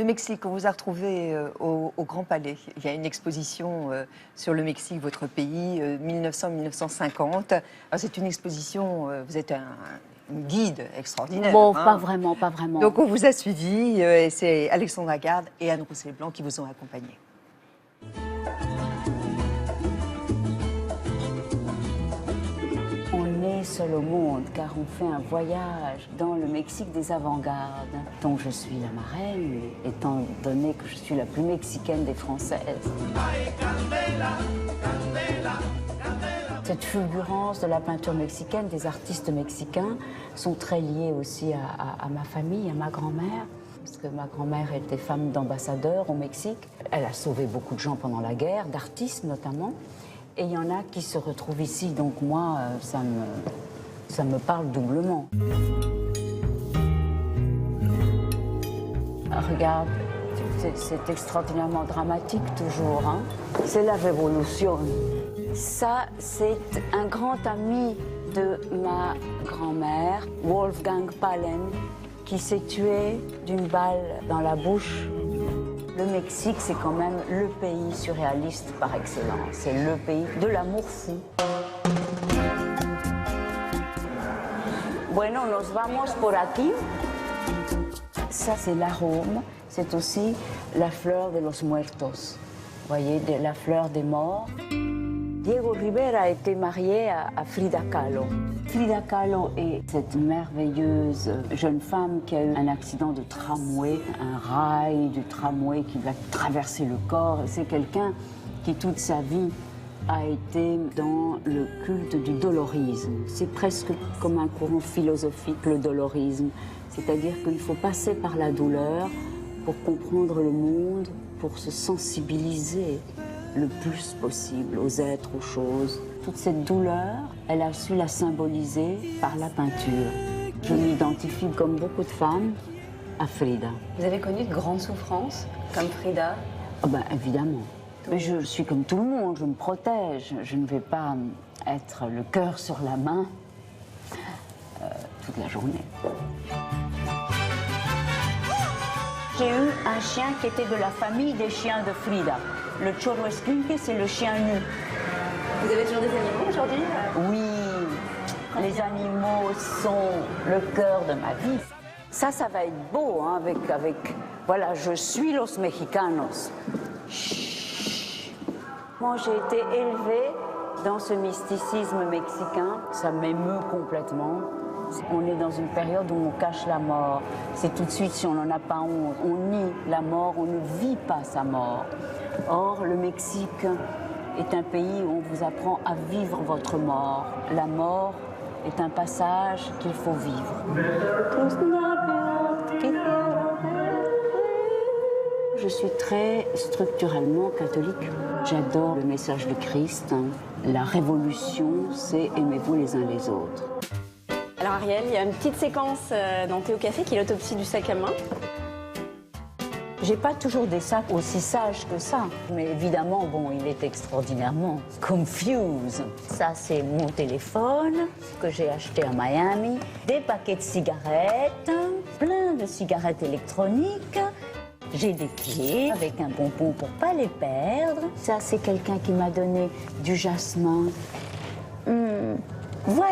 Le Mexique, on vous a retrouvé au Grand Palais. Il y a une exposition sur le Mexique, votre pays, 1900-1950. C'est une exposition, vous êtes une guide extraordinaire. Bon, pas vraiment, pas vraiment. Donc on vous a suivi, et c'est Alexandra Garde et Anne Roussel-Blanc qui vous ont accompagné. On est seul au monde car on fait un voyage dans le Mexique des avant-gardes, dont je suis la marraine, étant donné que je suis la plus mexicaine des Françaises. Cette fulgurance de la peinture mexicaine, des artistes mexicains, sont très liés aussi à ma famille, à ma grand-mère. Parce que ma grand-mère était femme d'ambassadeur au Mexique. Elle a sauvé beaucoup de gens pendant la guerre, d'artistes notamment. Et il y en a qui se retrouvent ici, donc moi, ça me parle doublement. Regarde, c'est extraordinairement dramatique toujours, hein. C'est la révolution. Ça, c'est un grand ami de ma grand-mère, Wolfgang Palen, qui s'est tué d'une balle dans la bouche. Le Mexique, c'est quand même le pays surréaliste par excellence. C'est le pays de l'amour fou. Bueno, nos vamos por aquí. Ça, c'est l'arôme. C'est aussi la fleur de los muertos. Vous voyez, la fleur des morts. Diego Rivera a été marié à Frida Kahlo. Frida Kahlo est cette merveilleuse jeune femme qui a eu un accident de tramway, un rail du tramway qui lui a traversé le corps. C'est quelqu'un qui, toute sa vie, a été dans le culte du dolorisme. C'est presque comme un courant philosophique, le dolorisme. C'est-à-dire qu'il faut passer par la douleur pour comprendre le monde, pour se sensibiliser le plus possible aux êtres, aux choses. Toute cette douleur, elle a su la symboliser par la peinture. Je m'identifie, comme beaucoup de femmes, à Frida. Vous avez connu de grandes souffrances, comme Frida? Oh ben, évidemment. Mais je suis comme tout le monde, je me protège. Je ne vais pas être le cœur sur la main toute la journée. J'ai eu un chien qui était de la famille des chiens de Frida. Le Chorro Esquinque, c'est le chien nu. Vous avez toujours des animaux aujourd'hui? Oui, les animaux sont le cœur de ma vie. Ça va être beau, hein, avec... Voilà, je suis los mexicanos. Chut. Moi, j'ai été élevée dans ce mysticisme mexicain. Ça m'émeut complètement. On est dans une période où on cache la mort. C'est tout de suite, si on n'en a pas honte, on nie la mort, on ne vit pas sa mort. Or, le Mexique est un pays où on vous apprend à vivre votre mort. La mort est un passage qu'il faut vivre. Je suis très structurellement catholique. J'adore le message du Christ. La révolution, c'est aimez-vous les uns les autres. Alors Ariel, il y a une petite séquence dans Théo Café qui est l'autopsie du sac à main. J'ai pas toujours des sacs aussi sages que ça. Mais évidemment, bon, il est extraordinairement confuse. Ça, c'est mon téléphone que j'ai acheté à Miami. Des paquets de cigarettes, plein de cigarettes électroniques. J'ai des clés avec un bonbon pour pas les perdre. Ça, c'est quelqu'un qui m'a donné du jasmin. Voilà.